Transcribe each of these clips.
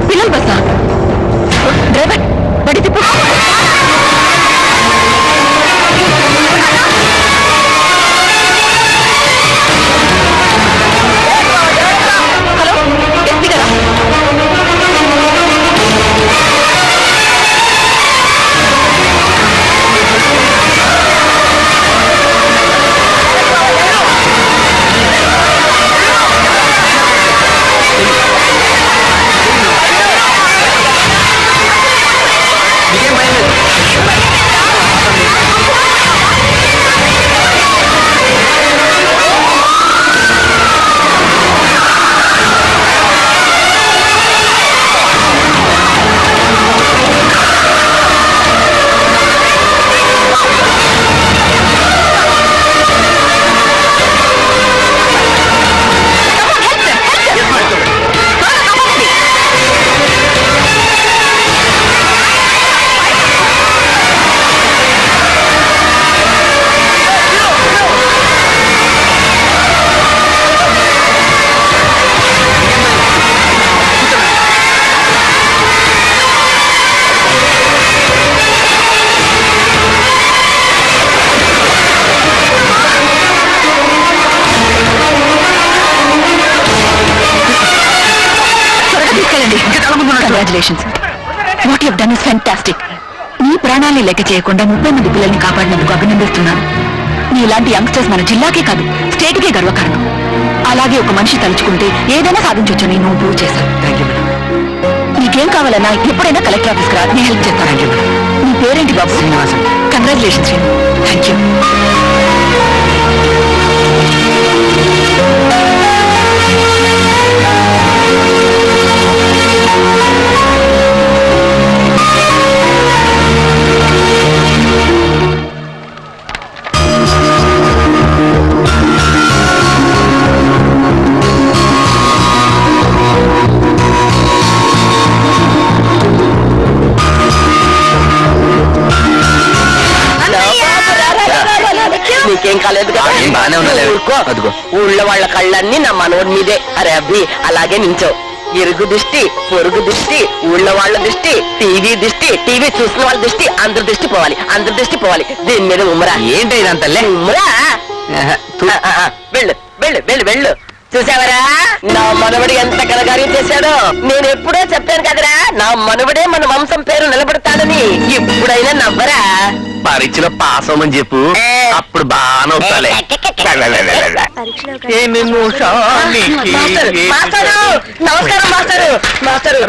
పిల్లల బస్సా? డ్రైవర్ బడి తిప్పు. Hello, SP గారా? Congratulations. What you have done is fantastic. నీ ప్రాణాన్ని లెక్క చేయకుండా 30 మంది పిల్లల్ని కాపాడినందుకు అభినందిస్తున్నాను. నీలాంటి యంగ్స్టర్స్ మన జిల్లాకే కాదు, స్టేట్కే గర్వకారణం. అలాగే ఒక మనిషి తలుచుకుంటే ఏదైనా సాధించొచ్చని నువ్వు ప్రూవ్ చేశావు. నీకేం కావాలన్నా ఎప్పుడైనా కలెక్టర్ ఆఫీస్కి రా, నేను హెల్ప్ చేస్తాను. నీ పేరేంటి బాబు? Srinivasan. Congratulations Srinu. Thank you. నీకేం కాలేదు కదా? ఊళ్ళో వాళ్ళ కళ్ళన్నీ నా మనోడి మీదే. అరే అబ్బి అలాగే నించో. ఇరుగు దృష్టి, పొరుగు దృష్టి, ఊళ్ళో వాళ్ళ దృష్టి, టీవీ దృష్టి, టీవీ చూసిన వాళ్ళ దృష్టి, అందరి దృష్టి పోవాలి, అందరి దృష్టి పోవాలి. దీని మీద ఉమ్మరా. ఏంటి ఇదంతలే? ఉమ్మరా. వెళ్ళు వెళ్ళు వెళ్ళు వెళ్ళు. చూసావరా నా మనవడి ఎంత కలగార్యం చేశాడో? నేను ఎప్పుడో చెప్పాను కదరా, నా మనవడే మన వంశం పేరు నిలబడతాడని. ఇప్పుడైనా నవ్వరా? పరీక్షలో పాస్ అవ్వమని చెప్పు, అప్పుడు బాగా నవ్వుతాలే. నమస్కారం మాస్టరు. మాస్టరు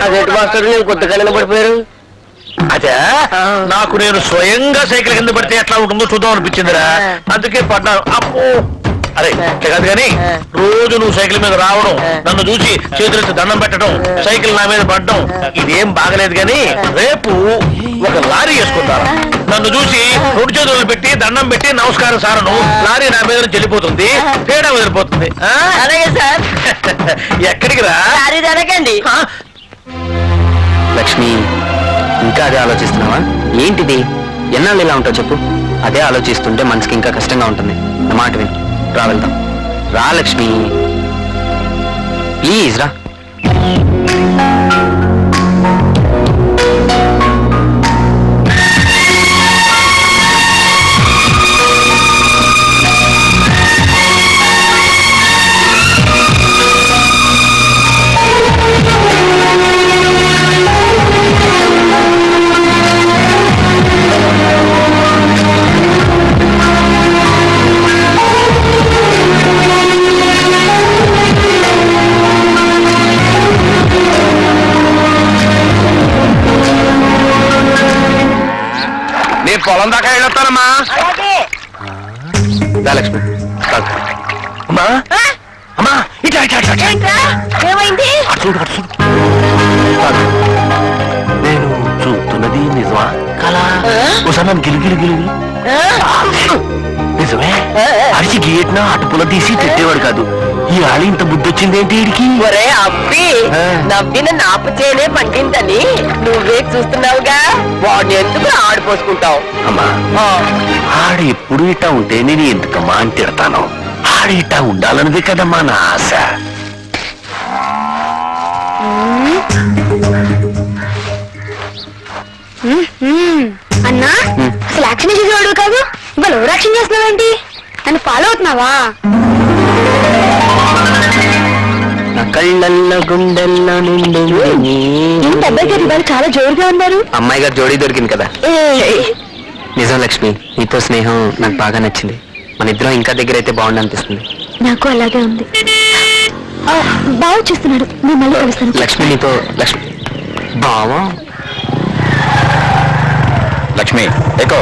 అదేంటి మాస్టరు, నేను కొత్తగా నిలబడిపోయారు? అదే నాకు నేను స్వయంగా సైకిల్ కింద పడితే ఎట్లా ఉంటుందో చూద్దాం అనిపించిందిరా, అందుకే పడ్డాను. అమ్మో అరే కాదు కానీ రోజు నువ్వు సైకిల్ మీద రావడం, నన్ను చూసి చేతులెత్తి దండం పెట్టడం, సైకిల్ నా మీద పడడం ఇదేం బాగలేదు. కానీ రేపు ఒక లారీ వేసుకుంటారు, నన్ను చూసి 2 చేతులు పెట్టి దండం పెట్టి నమస్కారం సారను, లారీ నా మీద నుంచి వెళ్ళిపోతుంది, తేడా వదిలిపోతుంది. అలాగే సార్. ఎక్కడికి రా? లారీ అడగండి. లక్ష్మి, ఇంకా అదే ఆలోచిస్తున్నావా? ఏంటిది? ఎన్నాళ్ళు ఇలా ఉంటావు చెప్పు? అదే ఆలోచిస్తుంటే మనసుకి ఇంకా కష్టంగా ఉంటుంది. నా మాట విని రా, వెళ్దాం. రా లక్ష్మి, ప్లీజ్ రా. నేను పొలం దాకా వెళ్ళొస్తానమ్మా. లక్ష్మి అమ్మా అమ్మా, ఇట్లా ఇట్లా ఇట్లా ఏమైంది? చూడు చూడు. నేను చూస్తున్నది నిజమా కలా? ఒకసారి నన్ను గిలిగిలి గిలిగి నిజమే. అరిచి గేట్న అటుపుల తీసి తిట్టేవాడు కాదు, ఈ ఆళ ఇంత బుద్ధి వచ్చింది ఏంటి వీడికి ఒరే అబ్బి ఆ. నవ్విన నాపు చేనే పండిందని నువ్వే చూస్తున్నావుగా వాడిని ఎందుకు ఆడిపోసుకుంటావు అమ్మా ఆడు ఎప్పుడు ఇట్టా ఉంటే నేను ఎందుకమ్మా అని తిడతాను ఆడు ఇట్టా ఉండాలన్నది కదమ్మా నా ఆశ అన్నా అసలు యాక్షన్ చేసేవాడు కాదు ఇవాళ ఓవర్ యాక్షన్ చేస్తున్నావేంటి నన్ను ఫాలో అవుతున్నావా నా కళ్ళల్లో గుండెల్లో నిండింది ఏంటి అబ్బాయి గారు ఇవాళ చాలా జోరుగా ఉన్నారు అమ్మాయి గారు జోడీ దొరికింది కదా నిజం లక్ష్మి నీతో స్నేహం నాకు బాగా నచ్చింది మన ఇద్దరం ఇంకా దగ్గర అయితే బాగుండు అనిపిస్తుంది నాకు అలాగే ఉంది బాగా చేస్తున్నాడు నేను మళ్ళీ కలుస్తాను లక్ష్మి నీతో లక్ష్మి బావా లక్ష్మి ఎక్కువ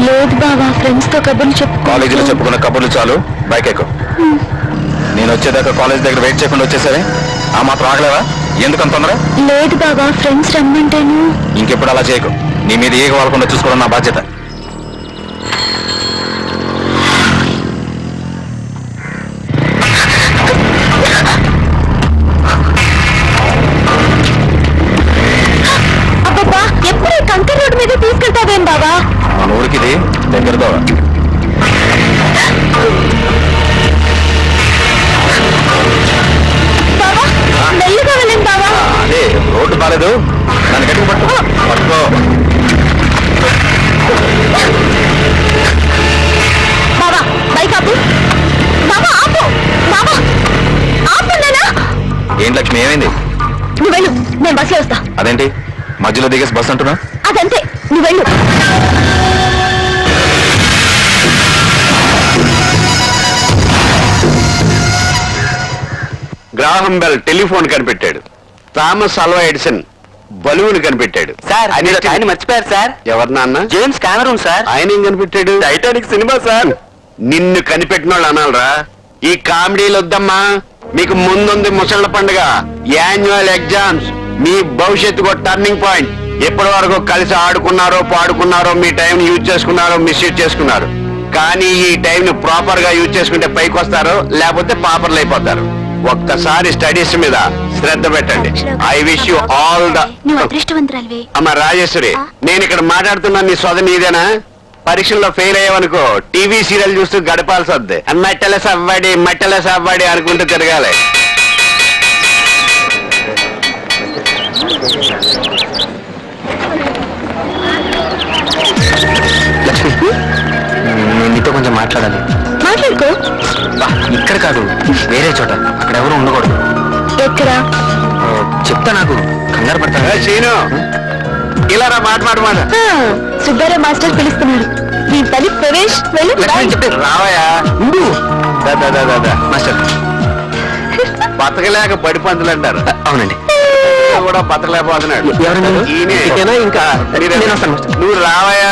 లేదు బావా ఫ్రెండ్స్ తో కబుర్లు కాలేజీలో చెప్పు చెప్పుకున్న కబుర్లు చాలు బైక్ ఎక్కువ నేను వచ్చేదాకా కాలేజ్ దగ్గర వెయిట్ చేయకుండా వచ్చేసరే ఆ మాత్రం ఆగలేవా ఎందుకంత తొందర లేదు బావా ఫ్రెండ్స్ రమ్మంటేను ఇంకెప్పుడు అలా చేయకు నీ మీద ఏగ వాళ్ళకుండా చూసుకోవడం నా బాధ్యత అబ్బబ్బా ఎప్పుడు కంకర్ రోడ్డు మీద తీసుకెళ్తావేం బావా మన ఊరికి ఇది దగ్గరదో బావా మెల్లిగా వెళ్ళండి బావా అదే రోడ్డు బాలేదు నన్ను గట్టిగా పట్టుకో బావా బైక్ ఆపు బావా ఆపు బావా ఆపు నానా ఏం లక్ష్మి ఏమైంది నువ్వు వెళ్ళు నేను బస్సులో వస్తా అదేంటి మధ్యలో దిగేసి బస్ అంటున్నా అదంతే నువ్వు వెళ్ళు గ్రాహం బెల్ టెలిఫోన్ కనిపెట్టాడు థామస్ అల్వా ఎడిసన్ బలూన్ కనిపెట్టాడు సార్ ఆయన మర్చిపోయారు సార్ ఎవరు నాన్న జేమ్స్ కెమెరూన్ సార్ ఆయన ఏం కనిపెట్టాడు టైటానిక్ సినిమా సార్ నిన్ను కనిపెట్టిన వాళ్ళు అనాలరా ఈ కామెడీలు వద్దమ్మా మీకు ముందుంది ముసళ్ళ పండుగ యాన్యువల్ ఎగ్జామ్స్ మీ భవిష్యత్తుకు టర్నింగ్ పాయింట్ ఎప్పటి వరకు కలిసి ఆడుకున్నారో పాడుకున్నారో మీ టైం యూజ్ చేసుకున్నారో మిస్యూజ్ చేసుకున్నారు కానీ ఈ టైం ని ప్రాపర్ గా యూజ్ చేసుకుంటే పైకి వస్తారు లేకపోతే పాపర్లు అయిపోతారు ఒక్కసారి స్టడీస్ మీద శ్రద్ధ పెట్టండి I wish you all the నువ్వు అదృష్టవంతురాలివే అమ్మ రాజేశ్వరి నేను ఇక్కడ మాట్లాడుతున్నా నీ సోద నీదేనా పరీక్షల్లో ఫెయిల్ అయ్యావనుకో టీవీ సీరియల్ చూస్తూ గడపాల్సి వద్ది మట్టెల సవ్వాడి అనుకుంటూ తిరగాలి లక్ష్మి నేను నీతో కొంచెం మాట్లాడాలి మాట్లాడుకో బా ఇక్కడ కాదు వేరే చోట అక్కడ ఎవరు ఉండకూడదు ఎక్కడ చెప్తా నాకు కంగారు పడతాను సీను ఇలా రా మాట సుబ్బారావు మాస్టర్ పిలుస్తున్నాడు నీ తల్లి ప్రవేశ్ వెళ్ళు లక్ష్మి చెప్పే రావయ్యా ఉండు దా. మాస్టర్ బతకలేక బడి పందులు అంటారు అవునండి కూడా బతకలేకపోతున్నాడు ఎవరండి? ఈయనే. ఇదేనా ఇంకా? మీరే- నేను వస్తాను, మాస్టర్. నువ్వు రావయ్యా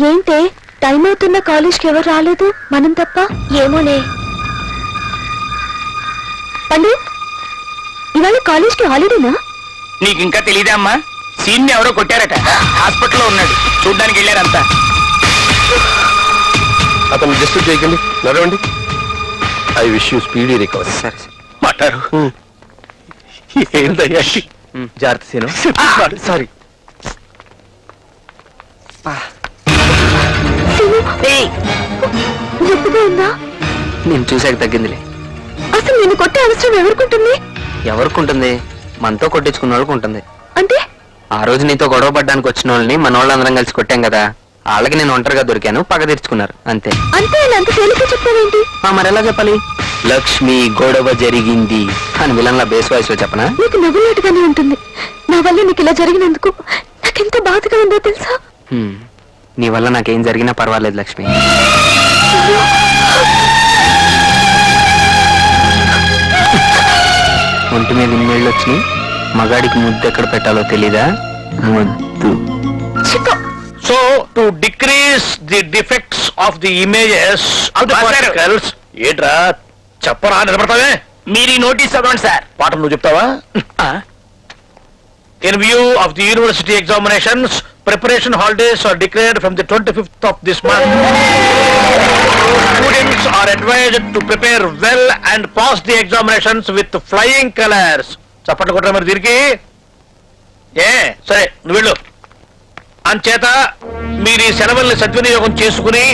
ఏంటే టైం అవుతున్న కాలేజ్కి ఎవరు రాలేదు మనం తప్ప ఏమోనే పండు ఇవాళ కాలేజ్కి హాలిడేనా నీకు ఇంకా తెలియదా అమ్మా సీన్ ఎవరో కొట్టారట హాస్పిటల్లో ఉన్నాడు చూడ్డానికి వెళ్ళారంతా అతను జస్ట్ చేయకండి నడవండి. I wish you speedy recovery. సరే మాట్లాడు ఏంటయ్యా జాగ్రత్త సీను. సారీ. నొప్పిగా ఉందా నేను చూసాక తగ్గిందిలే. అసలు నేను కొట్టే అవసరం ఎవరికుంటుంది ఎవరికి మనతో కొట్టించుకున్న వాళ్ళకి ఉంటుంది. అంటే ఆ రోజు నీతో గొడవ పడ్డానికి వచ్చిన వాళ్ళని మన వాళ్ళందరం కలిసి కొట్టాం కదా, వాళ్ళకి నేను ఒంటరిగా దొరికాను, పగ తీర్చుకున్నారు అంతే. అంతే అంత తేలిక చెప్తావేంటి మరెలా చెప్పాలి? లక్ష్మి గొడవ జరిగింది అని విలన్ల బేస్ వాయిస్ లో చెప్పనా? నీకు నవ్వులాటుగానే ఉంటుంది. నా వల్ల నీకు ఇలా జరిగినందుకు నాకెంత బాధగా ఉందో తెలుసా? నీ వల్ల నాకేం జరిగినా పర్వాలేదు లక్ష్మి. ఒంటి మీద ఇన్నేళ్ళు వచ్చినాయి, మగాడికి ముద్దు ఎక్కడ పెట్టాలో తెలీదా? ముద్దు. చిక్కు so to decrease the defects of the images of the particles. ఏంట్రా చెప్పరా నిలబడతావే? మీరు ఈ నోటీస్ చదవండి సార్. పాఠం నువ్వు చెప్తావా? In view of the university examinations preparation holidays are declared from the 25th of this month. Students are advised to prepare well and pass the examinations with flying colors. చప్పట్లు కొట్టరా మరి దీనికి? సరే నువ్వు వెళ్ళు. అంచేత మీరు ఈ సెలవుల్ని సద్వినియోగం చేసుకుని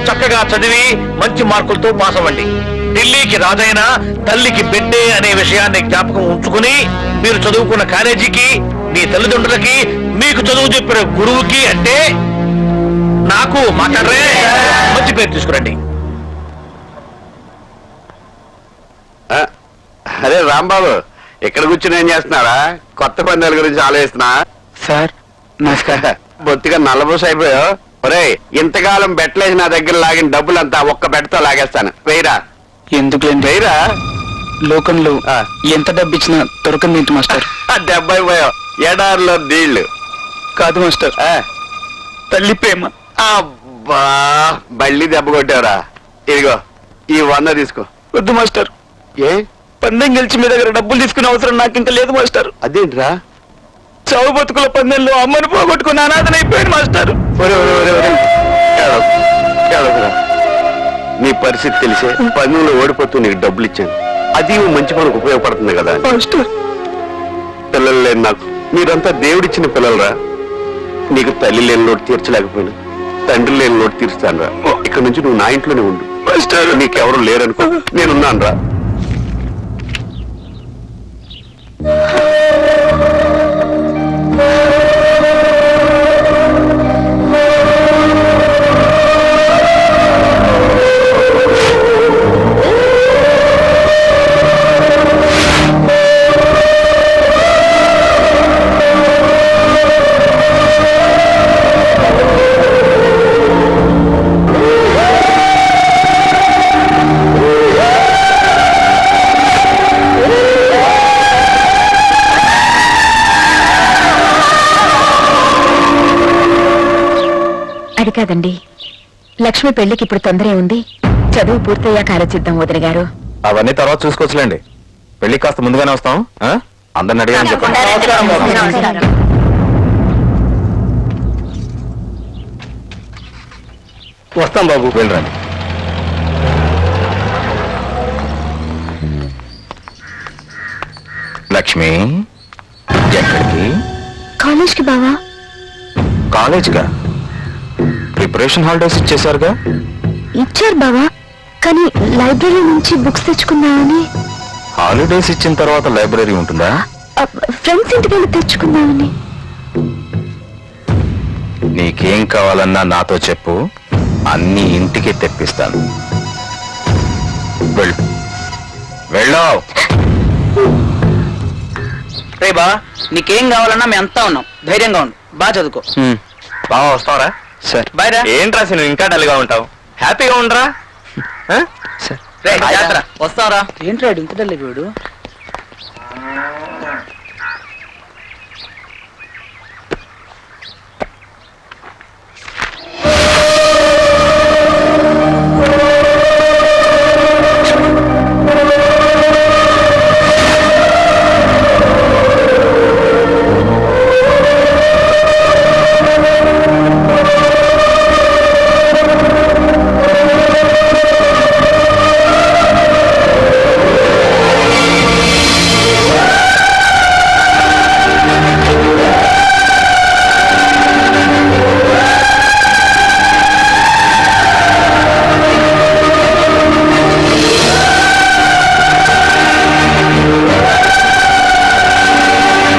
చక్కగా చదివి మంచి మార్కులతో పాస్ అవ్వండి. ఢిల్లీకి రాజైన తల్లికి బిడ్డే అనే విషయాన్ని జ్ఞాపకం ఉంచుకుని మీరు చదువుకున్న కాలేజీకి, మీ తల్లిదండ్రులకి, మీకు చదువు చెప్పిన గురువుకి, అంటే నాకు మాట్లాడరే మంచి పేరు తీసుకురండి. అరే రాంబాబు, ఇక్కడ కూర్చుని ఏం చేస్తున్నారా? కొత్త పందాల గురించి ఆలోచిస్తున్నా. సార్ నమస్కారం. బొత్తిగా నల్లబూస అయిపోయావు. ఒరే, ఇంతకాలం బెట్లేసి నా దగ్గర లాగిన డబ్బులంతా ఒక్క బెట్టతో లాగేస్తాను. వెయ్యరా? ఎందుకులేండి, వెయ్యరా? లోకంలో ఎంత డబ్బు ఇచ్చినా దొరకంది ఏంటి మాస్టర్? డెబ్బై పోయావు. ఎడారిలో నీళ్లు కాదు మాస్టర్, తల్లి ప్రేమ. అబ్బా, బళ్ళి దెబ్బ కొట్టావురా. ఇదిగో ఈ 100 తీసుకో. వద్దు మాస్టర్, ఏ పందెం గెలిచి మీ దగ్గర డబ్బులు తీసుకునే అవసరం నాకు ఇంకా లేదు మాస్టర్. అదేంట్రా? చావు బతుకుల పందెంలో అమ్మను పోగొట్టుకున్న అనాథనైపోయాను మాస్టర్. ఒరే ఒరే ఒరే ఒరే, ఏడవకు, ఏడవకురా. నీ పరిస్థితి తెలిసే పన్నులో ఓడిపోతూ నీకు డబ్బులు ఇచ్చాను. అది మంచి పనికి ఉపయోగపడుతుంది కదా. మాస్టర్, పిల్లలు లేని నాకు మీరంతా దేవుడిచ్చిన పిల్లలరా. నీకు తల్లి లేని లోటు తీర్చలేకపోయినా తండ్రి లేని లోటు తీరుస్తాను రా. ఇక్కడ నుంచి నువ్వు నా ఇంట్లోనే ఉండు. నీకెవరు లేరనుకో, నేనున్నాను రా. అది కాదండి, లక్ష్మి పెళ్లికి ఇప్పుడు తొందరే ఉంది. చదువు పూర్తయ్యాక ఆలోచిద్దాం వదిన గారు. అవన్నీ తర్వాత చూసుకోవచ్చులేండి. పెళ్లి కాస్త ముందుగానే వస్తాం. అందరిని అడిగాను చెప్పండి. వస్తాం బాబు. వెళ్ళరండి. లక్ష్మి ఎక్కడికి? కాలేజ్కి బావా. కాలేజ్గా? ప్రిపరేషన్ హాలిడేస్ ఇచ్చేసారుగా. ఇచ్చారు బావా, కానీ లైబ్రరీ నుంచి బుక్స్ తెచ్చుకుందామని. హాలిడేస్ ఇచ్చిన తర్వాత లైబ్రరీ ఉంటుందా? ఫ్రెండ్స్ ఇంటికి వెళ్ళి తెచ్చుకుందామని. నీకేం కావాలన్నా నాతో చెప్పు, అన్ని ఇంటికి తెప్పిస్తాను. వెళ్ళు, వెళ్ళావు. రే బా, నీకేం కావాలన్నా మేము అంతా ఉన్నాం. ధైర్యంగా ఉండు, బాగా చదువుకో. బాగా వస్తావరా? సార్. బాయ్ రా. ఏం రాసి నువ్వు ఇంకా డల్గా ఉంటావు? హ్యాపీగా ఉండరా? సార్. రే జాగ్రత్త, వస్తావరా? ఏంట్రా ఇంత డల్ వీడు?